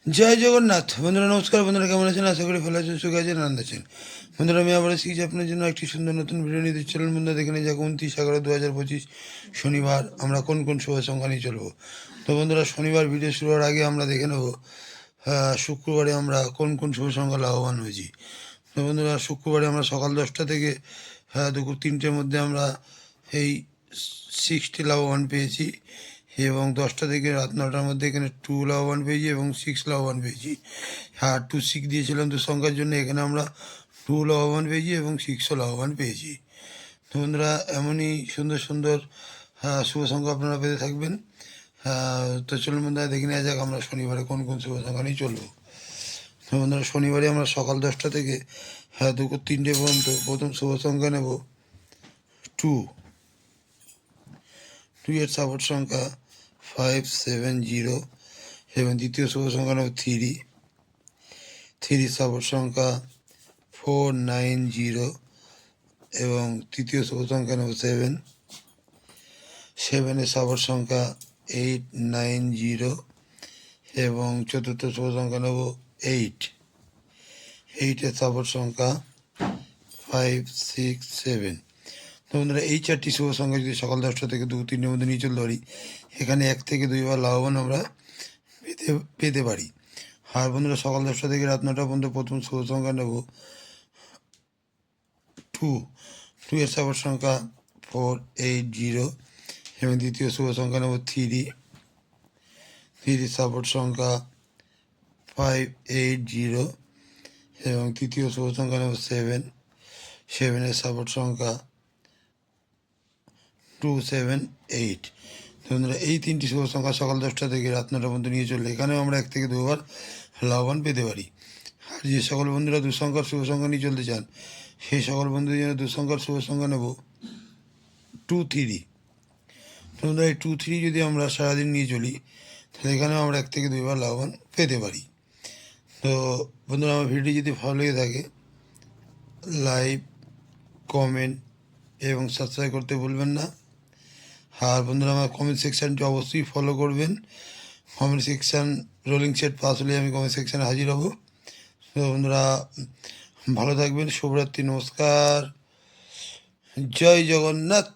জয় জগন্নাথ। বন্ধুরা নমস্কার। বন্ধুরা কেমন আছেন? আশা করি ভালো আছেন, সুখে আছেন, আনন্দ আছেন। বন্ধুরা আমি আবার এসেছি আপনার জন্য একটি সুন্দর নতুন ভিডিও নিতে। চলুন বন্ধুরা দেখে নিয়ে যাক 29/11/2025 শনিবার আমরা কোন কোন শুভ সংখ্যা নিয়ে চলবো। তো বন্ধুরা শনিবার ভিডিও শুরু হওয়ার আগে আমরা দেখে নেব শুক্রবারে আমরা কোন কোন শুভ সংখ্যা লাভবান হয়েছি। তো বন্ধুরা শুক্রবারে আমরা সকাল 10টা থেকে দুপুর 3টের মধ্যে আমরা এই 6টি লাভবান পেয়েছি, এবং 10টা থেকে রাত 9টার মধ্যে এখানে 2 লাভবান পেয়েছি এবং 6 লাভবান পেয়েছি। আর 2 6 দিয়েছিলাম তো সংখ্যার জন্য, এখানে আমরা 2 লাভবান পেয়েছি এবং 6ও লাভবান পেয়েছি। তো বন্ধুরা এমনই সুন্দর সুন্দর শুভ সংখ্যা আপনারা পেতে থাকবেন। তো চলুন বন্ধুরা দেখে নেওয়া যাক আমরা শনিবারে কোন কোন শুভ সংখ্যা নিয়ে চলবো। তো বন্ধুরা শনিবারে আমরা সকাল 10টা থেকে দুপুর 3টে পর্যন্ত প্রথম শুভ সংখ্যা নেব 2। 2 এর সাপোর্ট সংখ্যা 570 এবং দ্বিতীয় শুভ সংখ্যা নেব 3। 3 সাপোর্ট সংখ্যা 490 এবং তৃতীয় শুভ সংখ্যা নেব 7। 7 এর সাপোর্ট সংখ্যা 890 এবং চতুর্থ শুভ সংখ্যা নেব 8। 8 এর সাপোর্ট সংখ্যা 567। তো বন্ধুরা এই 4টি শুভ সংখ্যা যদি সকাল 10টা থেকে দুপুর 3টের মধ্যে নিয়ে চলতে পারি, এখানে 1 থেকে 2 বার লাভবান আমরা পেতে পারি। আর বন্ধুরা সকাল 10টা থেকে রাত 9টা পর্যন্ত প্রথম শুভ সংখ্যা নেব 2। 2 এর সাপোর্ট সংখ্যা 480 এবং দ্বিতীয় শুভ সংখ্যা নেব 3। 3 সাপোর্ট সংখ্যা 580 এবং তৃতীয় শুভ সংখ্যা নেব 7। 7 এর সাপোর্ট সংখ্যা 278। বন্ধুরা এই 3টি শুভ সংখ্যা সকাল 10টা থেকে রাত 9টা পর্যন্ত নিয়ে চললে এখানেও আমরা 1 থেকে 2 বার লাভবান পেতে পারি। আর যে সকল বন্ধুরা 2 সংখ্যার শুভ সংখ্যা নিয়ে চলতে চান, সেই সকল বন্ধুদের জন্য 2 সংখ্যার শুভ সংখ্যা নেব 2 3। বন্ধুরা এই 2 3 যদি আমরা সারাদিন নিয়ে চলি, তাহলে এখানেও আমরা 1 থেকে 2 বার লাভবান পেতে পারি। তো বন্ধুরা আমার ভিডিওটি যদি ভালো লেগে থাকে, লাইক, কমেন্ট এবং সাবস্ক্রাইব করতে ভুলবেন না। আর বন্ধুরা আমার কমেন্ট সেকশানটি অবশ্যই ফলো করবেন। Comment section rolling set pass হলে আমি কমেন্ট সেকশানে হাজির হব। তো বন্ধুরা ভালো থাকবেন। শুভরাত্রি, নমস্কার, জয় জগন্নাথ।